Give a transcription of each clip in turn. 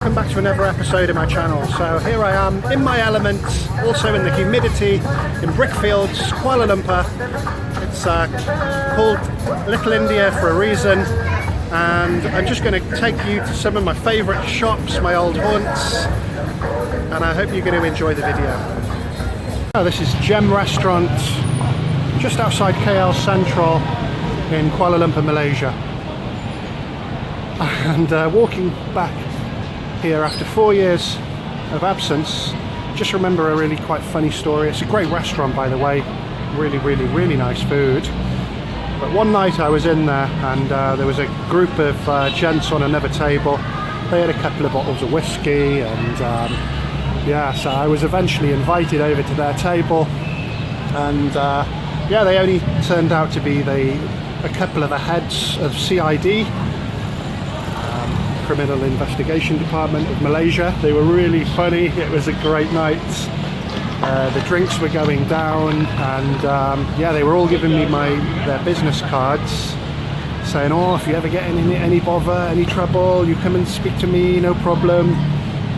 Welcome back to another episode of my channel. So here I am in my element, also in the humidity in Brickfields, Kuala Lumpur. It's called Little India for a reason, and I'm just going to take you to some of my favourite shops, my old haunts, and I hope you're going to enjoy the video. Oh, this is Gem Restaurant just outside KL Sentral in Kuala Lumpur, Malaysia, and walking back here after 4 years of absence, just remember a really quite funny story. It's a great restaurant, by the way, really nice food. But one night I was in there and there was a group of gents on another table. They had a couple of bottles of whiskey and yeah, so I was eventually invited over to their table, and yeah, they only turned out to be a couple of the heads of CID, Criminal Investigation Department of Malaysia. They were really funny. It was a great night. The drinks were going down, and yeah, they were all giving me their business cards, saying, oh, if you ever get any bother, any trouble, you come and speak to me, no problem.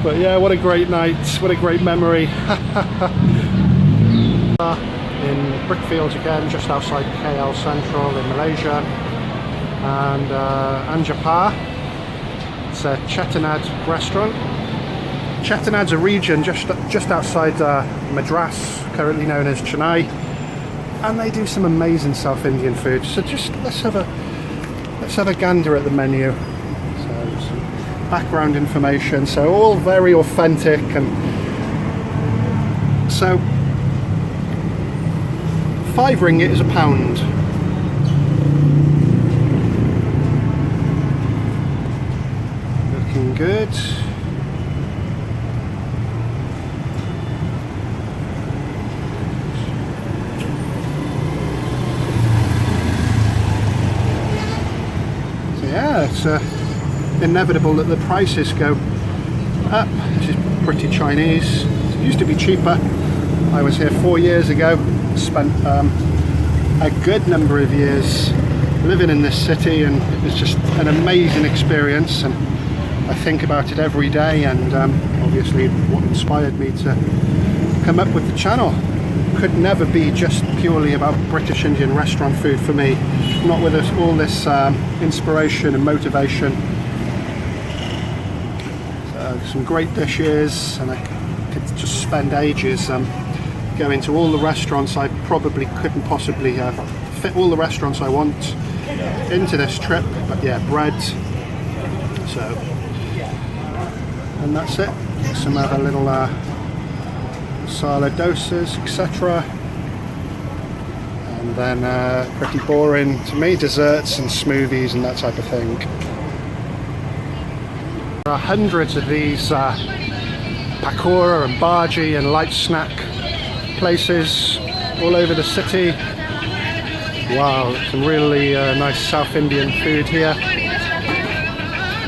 But yeah, what a great night, what a great memory. In Brickfields again, just outside KL Sentral in Malaysia, and Anjapar. It's a Chettinad restaurant. Chettinad's a region just outside Madras, currently known as Chennai, and they do some amazing South Indian food. So just let's have a gander at the menu. So some background information. So all very authentic, and so ringgit is a pound. Good. So yeah, it's inevitable that the prices go up. This is pretty Chinese. It used to be cheaper. I was here 4 years ago, spent a good number of years living in this city, and it was just an amazing experience, and I think about it every day, and obviously what inspired me to come up with the channel could never be just purely about British Indian restaurant food for me, not with all this inspiration and motivation. So some great dishes, and I could just spend ages going to all the restaurants. I probably couldn't possibly fit all the restaurants I want into this trip, but yeah, bread. So, and that's it. Some other little masala dosas, etc. And then pretty boring to me, desserts and smoothies and that type of thing. There are hundreds of these pakora and bhaji and light snack places all over the city. Wow, some really nice South Indian food here.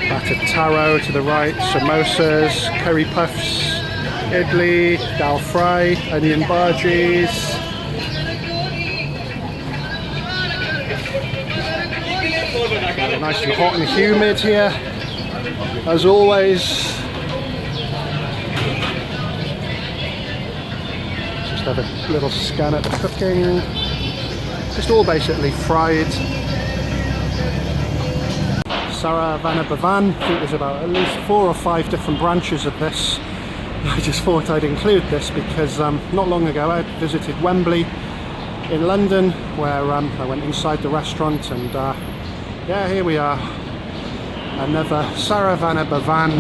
Battered taro to the right, samosas, curry puffs, idli, dal fry, onion bhajis. Nice and hot and humid here, as always. Just have a little scan at the cooking. Just all basically fried. Saravana Bhavan. I think there's about at least 4 or 5 different branches of this. I just thought I'd include this because not long ago I visited Wembley in London, where I went inside the restaurant, and yeah, here we are, another Saravana Bhavan.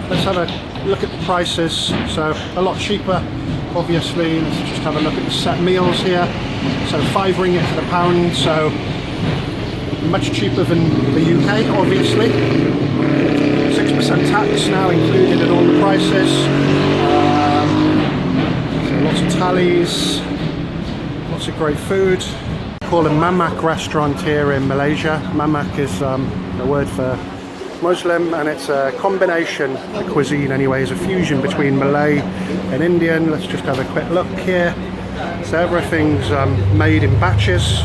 Let's have a look at the prices. So a lot cheaper, obviously. Let's just have a look at the set meals here. So 5 ringgit for the pound, so much cheaper than the UK, obviously. 6% tax now included in all the prices. So lots of tallies, lots of great food. Called a Mamak restaurant here in Malaysia. Mamak is a word for Muslim, and it's a combination, the cuisine anyway, is a fusion between Malay and Indian. Let's just have a quick look here. So everything's made in batches.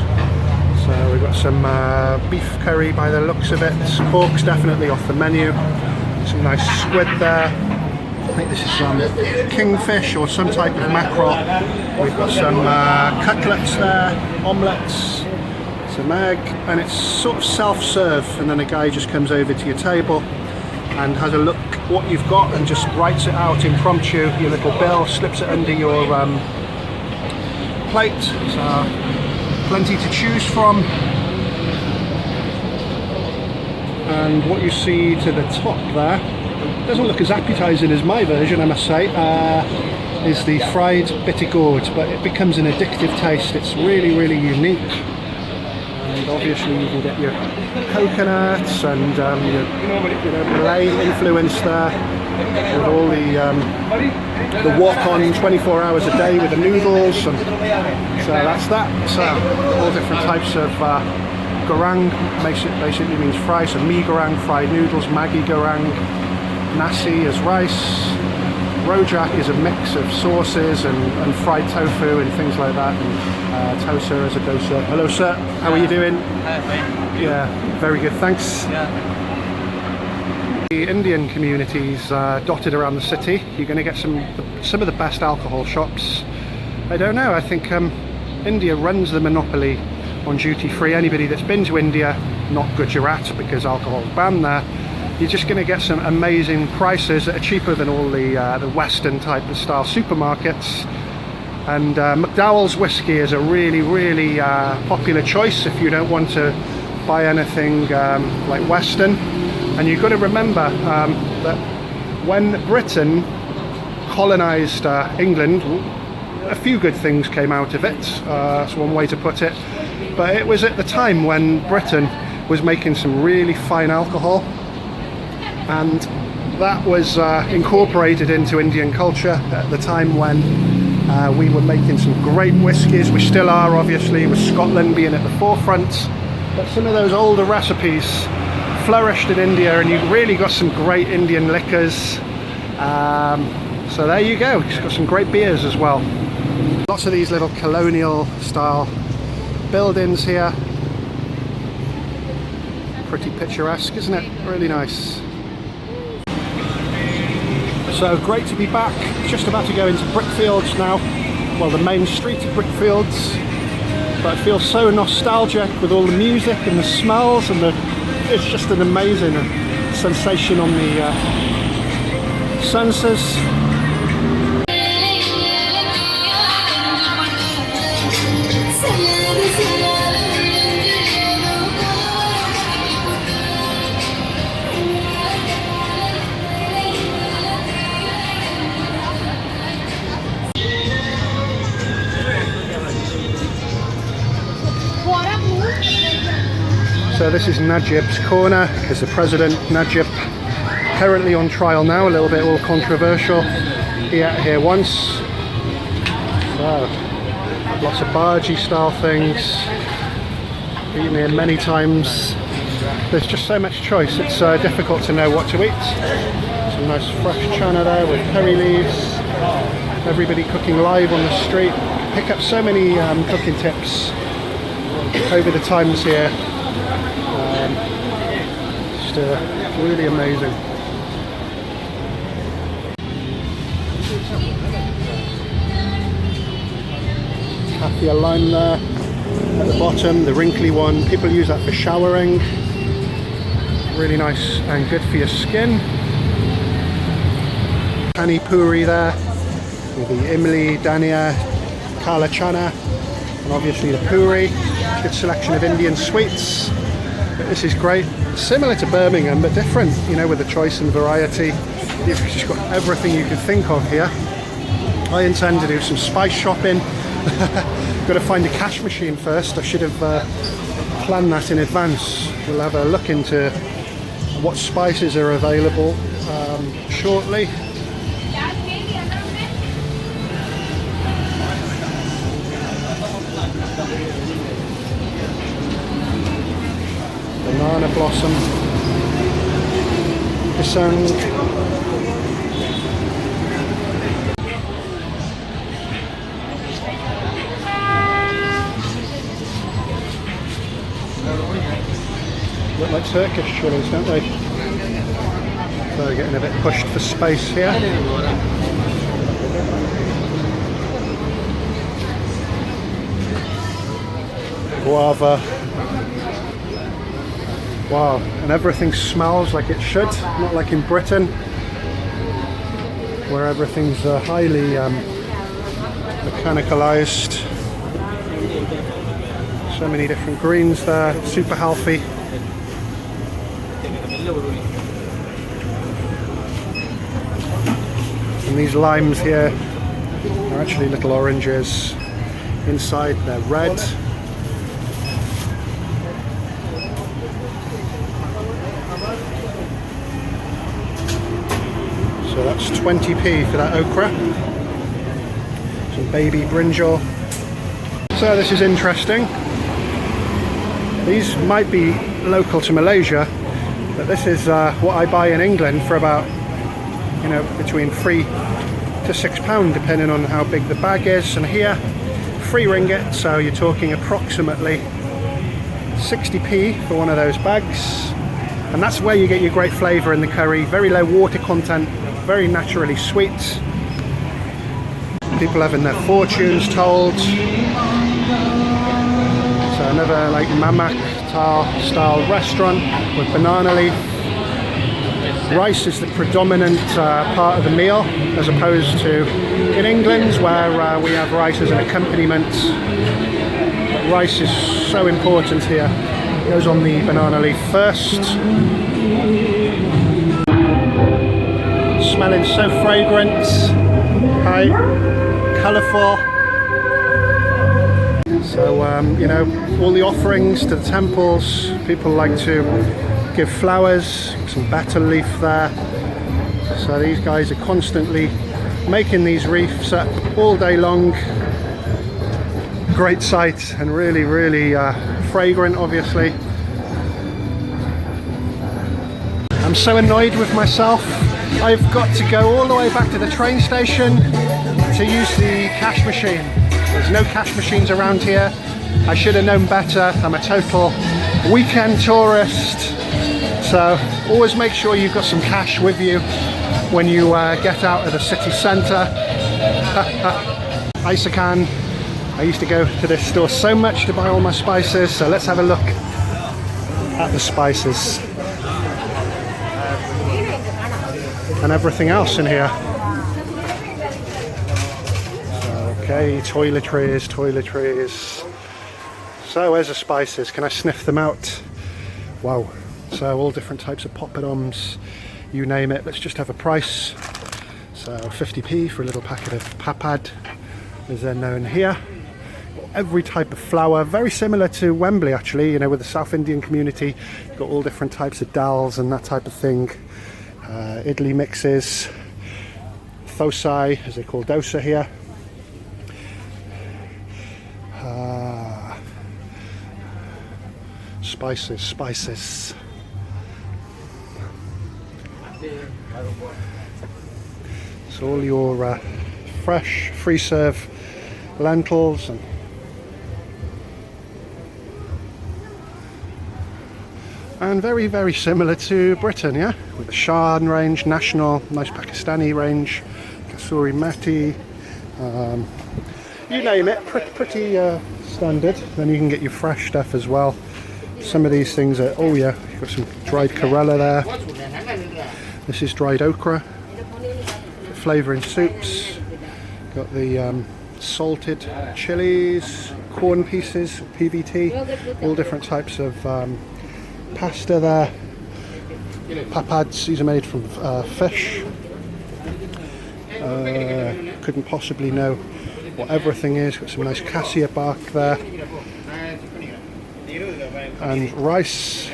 So we've got some beef curry by the looks of it. Pork's definitely off the menu. Some nice squid there. I think this is kingfish or some type of mackerel. We've got some cutlets there, omelettes, some egg, and it's sort of self-serve, and then a guy just comes over to your table and has a look what you've got and just writes it out impromptu, your little bill, slips it under your plate. So plenty to choose from. And what you see to the top there doesn't look as appetizing as my version, I must say, is the fried bitty gourd, but it becomes an addictive taste. It's really, really unique. And obviously you can get your coconuts and your Malay influence there, with all the walk-on 24 hours a day with the noodles, and so that's that. So all different types of goreng, basically means fry, so mee goreng, fried noodles, Maggi goreng, nasi is rice, rojak is a mix of sauces and fried tofu and things like that, and tosa is a dosa. Hello sir, how are you doing? Yeah, very good, thanks. The Indian communities dotted around the city. You're going to get some of the best alcohol shops. I don't know, I think India runs the monopoly on duty free. Anybody that's been to India, not Gujarat because alcohol is banned there, you're just going to get some amazing prices that are cheaper than all the Western type of style supermarkets. And McDowell's whiskey is a really, really popular choice if you don't want to buy anything like Western. And you've got to remember that when Britain colonised England, a few good things came out of it. That's one way to put it. But it was at the time when Britain was making some really fine alcohol, and that was incorporated into Indian culture at the time when we were making some great whiskies. We still are, obviously, with Scotland being at the forefront. But some of those older recipes flourished in India, and you really got some great Indian liquors. So there you go. It's got some great beers as well. Lots of these little colonial style buildings here. Pretty picturesque, isn't it? Really nice. So great to be back. Just about to go into Brickfields now. Well, the main street of Brickfields. But I feel so nostalgic with all the music and the smells, and it's just an amazing sensation on the senses. So this is Najib's corner, because the president, Najib, currently on trial now, a little bit all controversial. He ate here once. So, lots of bhaji style things. Eaten here many times. There's just so much choice, it's difficult to know what to eat. Some nice fresh chana there with curry leaves. Everybody cooking live on the street. Pick up so many cooking tips over the times here. Just really amazing. Kaffir lime there at the bottom, the wrinkly one. People use that for showering. Really nice and good for your skin. Pani puri there with the imli, dania, kala chana, and obviously the puri. Good selection of Indian sweets. But this is great. Similar to Birmingham, but different, you know, with the choice and variety. You've just got everything you could think of here. I intend to do some spice shopping. Got to find a cash machine first. I should have planned that in advance. We'll have a look into what spices are available shortly. Banana blossom, pisang, look like Turkish chilies, don't they? So So getting a bit pushed for space here. Guava. Wow, and everything smells like it should, not like in Britain, where everything's highly mechanicalized. So many different greens there, super healthy. And these limes here are actually little oranges. Inside they're red. So that's 20p for that okra. Some baby brinjal. So this is interesting. These might be local to Malaysia, but this is what I buy in England for about, you know, between £3 to £6 depending on how big the bag is. And here, 3 ringgit, so you're talking approximately 60p for one of those bags. And that's where you get your great flavour in the curry. Very low water content, very naturally sweet. People having their fortunes told. So another like Mamak style restaurant with banana leaf. Rice is the predominant part of the meal, as opposed to in England where we have rice as an accompaniment. But rice is so important here. It goes on the banana leaf first. Smelling so fragrant, right, colourful. So you know, all the offerings to the temples, people like to give flowers, some betel leaf there. So these guys are constantly making these wreaths up all day long. Great sight, and really, really fragrant, obviously. I'm so annoyed with myself. I've got to go all the way back to the train station to use the cash machine. There's no cash machines around here. I should have known better. I'm a total weekend tourist. So always make sure you've got some cash with you when you get out of the city centre. Isakan. I used to go to this store so much to buy all my spices. So let's have a look at the spices and everything else in here. Okay, toiletries. So where's the spices? Can I sniff them out? Wow. So all different types of poppadoms, you name it. Let's just have a price. So 50p for a little packet of papad, as they're known here. Every type of flour, very similar to Wembley actually, you know, with the South Indian community. You've got all different types of dals and that type of thing. Idli mixes, thosai, as they call dosa here. Spices. So all your fresh, free serve lentils and very, very similar to Britain, yeah, with the Shan range, national, nice Pakistani range, Kasuri Meti, you name it, pretty standard. Then you can get your fresh stuff as well. Some of these things are, oh yeah, you've got some dried Corella there. This is dried okra, flavouring soups. Got the salted chilies, corn pieces, PVT, all different types of pasta there. Papads, these are made from fish. Couldn't possibly know what everything is. Got some nice cassia bark there. And rice.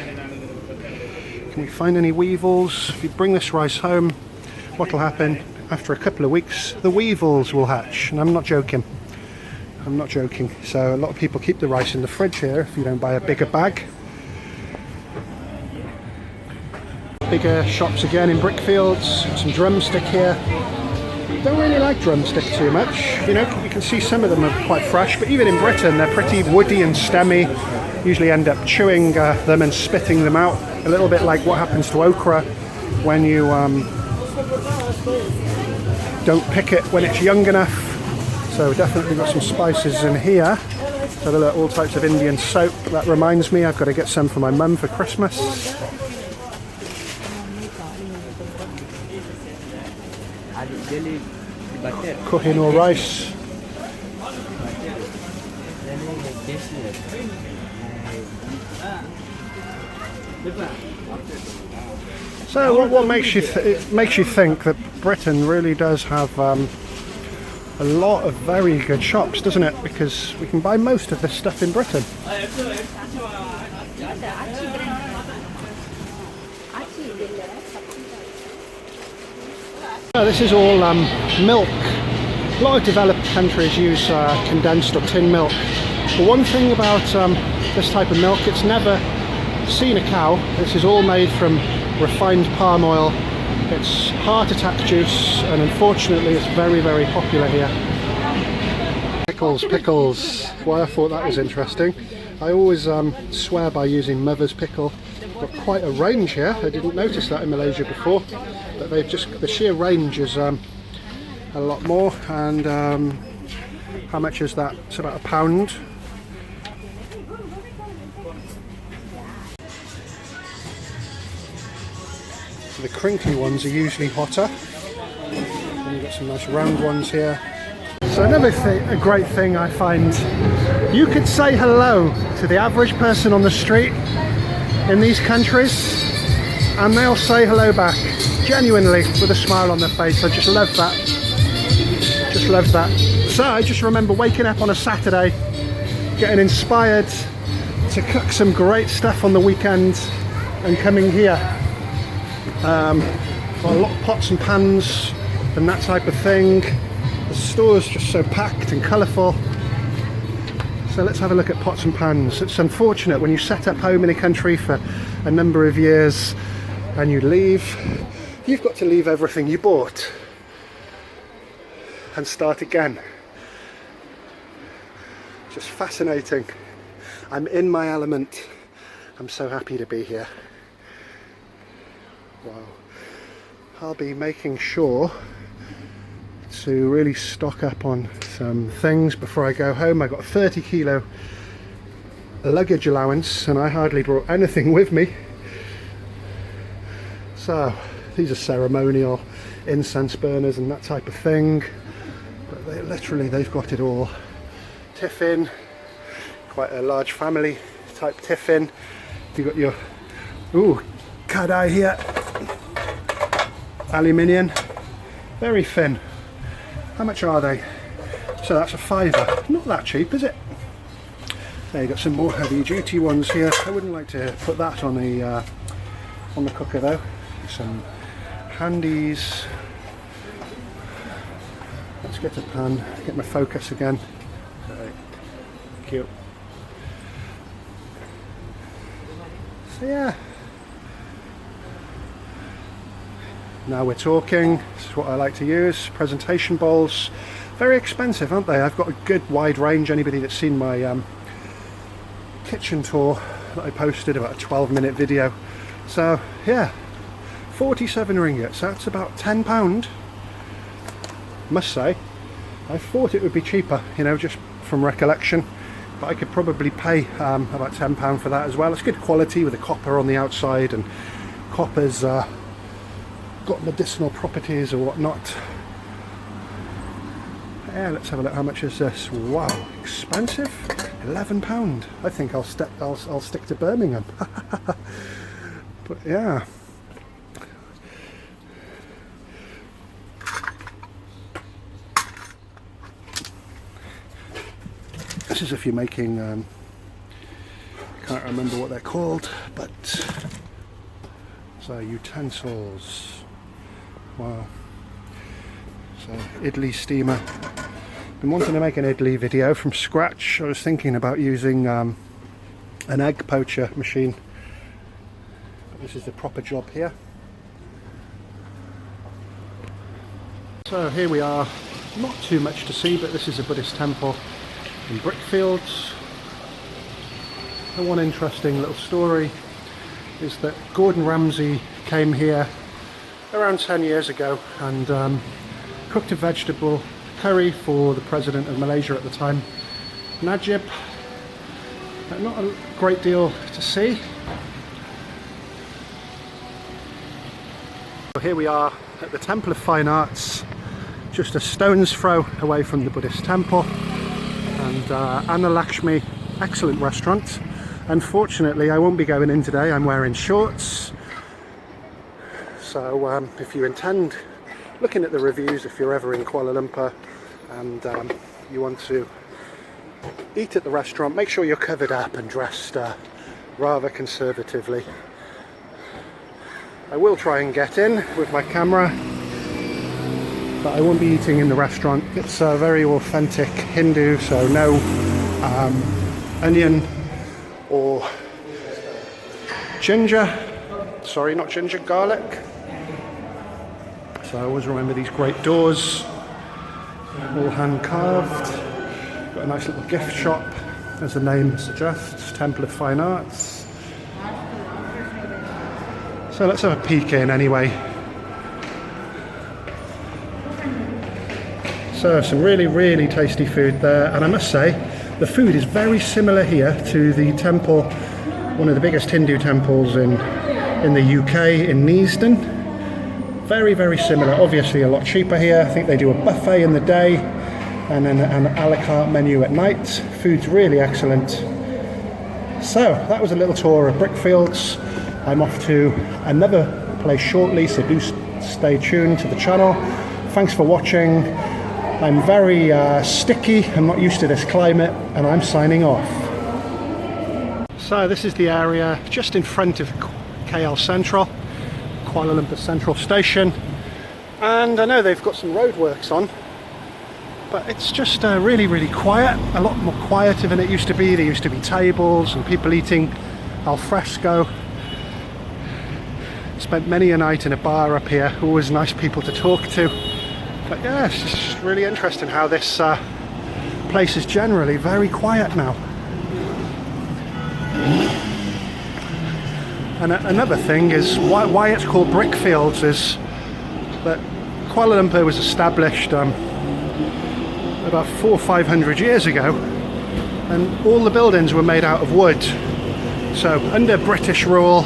Can we find any weevils? If you bring this rice home, what will happen? After a couple of weeks, the weevils will hatch. And I'm not joking. So a lot of people keep the rice in the fridge here if you don't buy a bigger bag. Bigger shops again in Brickfields. Some drumstick here. Don't really like drumstick too much. You know, you can see some of them are quite fresh, but even in Britain they're pretty woody and stemmy. Usually end up chewing them and spitting them out. A little bit like what happens to okra when you don't pick it when it's young enough. So definitely got some spices in here. So there are all types of Indian soap. That reminds me, I've got to get some for my mum for Christmas. Kohinoor rice. So what makes you think that Britain really does have a lot of very good shops, doesn't it? Because we can buy most of this stuff in Britain. This is all milk. A lot of developed countries use condensed or tin milk. But one thing about this type of milk, it's never seen a cow. This is all made from refined palm oil. It's heart attack juice, and unfortunately it's very, very popular here. Pickles. Why I thought that was interesting. I always swear by using Mother's pickle. Got quite a range here. I didn't notice that in Malaysia before, but the sheer range is a lot more. And how much is that? It's about £1. So the crinkly ones are usually hotter. And you've got some nice round ones here. So another a great thing I find, you could say hello to the average person on the street in these countries and they'll say hello back, genuinely, with a smile on their face. I just love that. Just love that. So I just remember waking up on a Saturday, getting inspired to cook some great stuff on the weekend and coming here. Got a lot of pots and pans and that type of thing. The store's just so packed and colourful. So let's have a look at pots and pans. It's unfortunate when you set up home in a country for a number of years and you leave, you've got to leave everything you bought and start again. Just fascinating. I'm in my element. I'm so happy to be here. Wow. I'll be making sure to really stock up on some things before I go home. I got a 30 kilo luggage allowance and I hardly brought anything with me. So these are ceremonial incense burners and that type of thing, but they've got it all. Tiffin, quite a large family type tiffin. You've got your kadai here, aluminium, very thin. How much are they? So that's a £5. Not that cheap, is it? There you got some more heavy duty ones here. I wouldn't like to put that on the cooker though. Some handies. Let's get a pan, get my focus again. Okay. Cute. So yeah. Now we're talking. This is what I like to use. Presentation bowls. Very expensive, aren't they? I've got a good wide range. Anybody that's seen my kitchen tour that I posted, about a 12-minute video. So yeah, 47 ringgits. That's about £10. Must say, I thought it would be cheaper, you know, just from recollection. But I could probably pay about £10 for that as well. It's good quality with the copper on the outside, and copper's got medicinal properties or whatnot. Yeah, let's have a look. How much is this? Wow, expensive. £11. I think I'll stick to Birmingham. But yeah. This is if you're making I can't remember what they're called, but so utensils. Wow. So idli steamer. Been wanting to make an idli video from scratch. I was thinking about using an egg poacher machine. But this is the proper job here. So here we are. Not too much to see, but this is a Buddhist temple in Brickfields. And one interesting little story is that Gordon Ramsay came here around 10 years ago, and cooked a vegetable curry for the president of Malaysia at the time, Najib. Not a great deal to see. So here we are at the Temple of Fine Arts, just a stone's throw away from the Buddhist temple, and Anna Lakshmi, excellent restaurant. Unfortunately, I won't be going in today. I'm wearing shorts. So if you intend looking at the reviews, if you're ever in Kuala Lumpur and you want to eat at the restaurant, make sure you're covered up and dressed rather conservatively. I will try and get in with my camera, but I won't be eating in the restaurant. It's very authentic Hindu, so no onion or ginger. Sorry, not ginger, garlic. So I always remember these great doors, all hand carved. Got a nice little gift shop, as the name suggests, Temple of Fine Arts. So let's have a peek in anyway. So some really tasty food there, and I must say the food is very similar here to the temple, one of the biggest Hindu temples in the UK, in Neasden. Very similar, obviously a lot cheaper here. I think they do a buffet in the day and then an a la carte menu at night. Food's really excellent. So that was a little tour of Brickfields. I'm off to another place shortly, so do stay tuned to the channel. Thanks for watching. I'm very sticky, I'm not used to this climate, and I'm signing off. So this is the area just in front of KL Sentral, Kuala Lumpur Central Station, and I know they've got some roadworks on, but it's just really quiet, a lot more quieter than it used to be. There used to be tables and people eating al fresco. Spent many a night in a bar up here, always nice people to talk to. But yeah, it's just really interesting how this place is generally very quiet now. And another thing is why it's called Brickfields is that Kuala Lumpur was established about 400 or 500 years ago, and all the buildings were made out of wood. So under British rule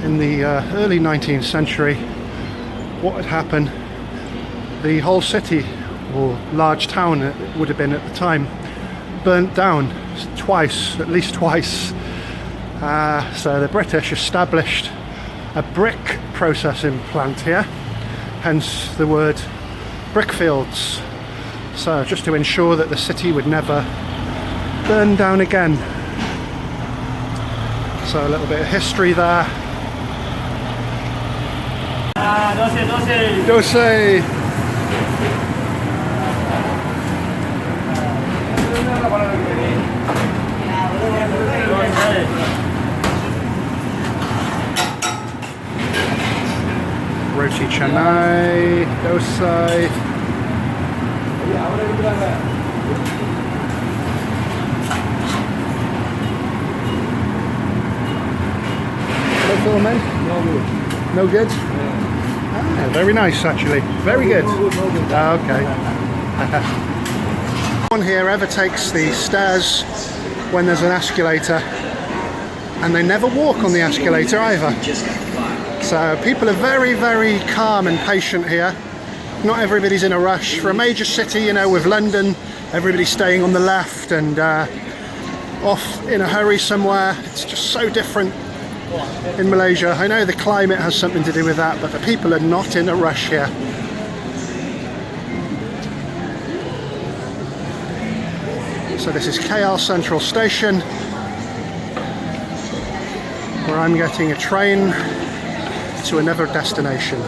in the early 19th century, what had happened, the whole city, or large town it would have been at the time, burnt down twice, at least twice. So the British established a brick processing plant here, hence the word Brickfields. So just to ensure that the city would never burn down again. So a little bit of history there. Dosa. Roti canai, dosa. No filament? No good. No good? Ah, very nice actually. Very good. Ah, okay. No one here ever takes the stairs when there's an escalator, and they never walk on the escalator either. So people are very calm and patient here. Not everybody's in a rush. For a major city, you know, with London, everybody's staying on the left and off in a hurry somewhere. It's just so different in Malaysia. I know the climate has something to do with that, but the people are not in a rush here. So this is KL Central Station, where I'm getting a train to another destination.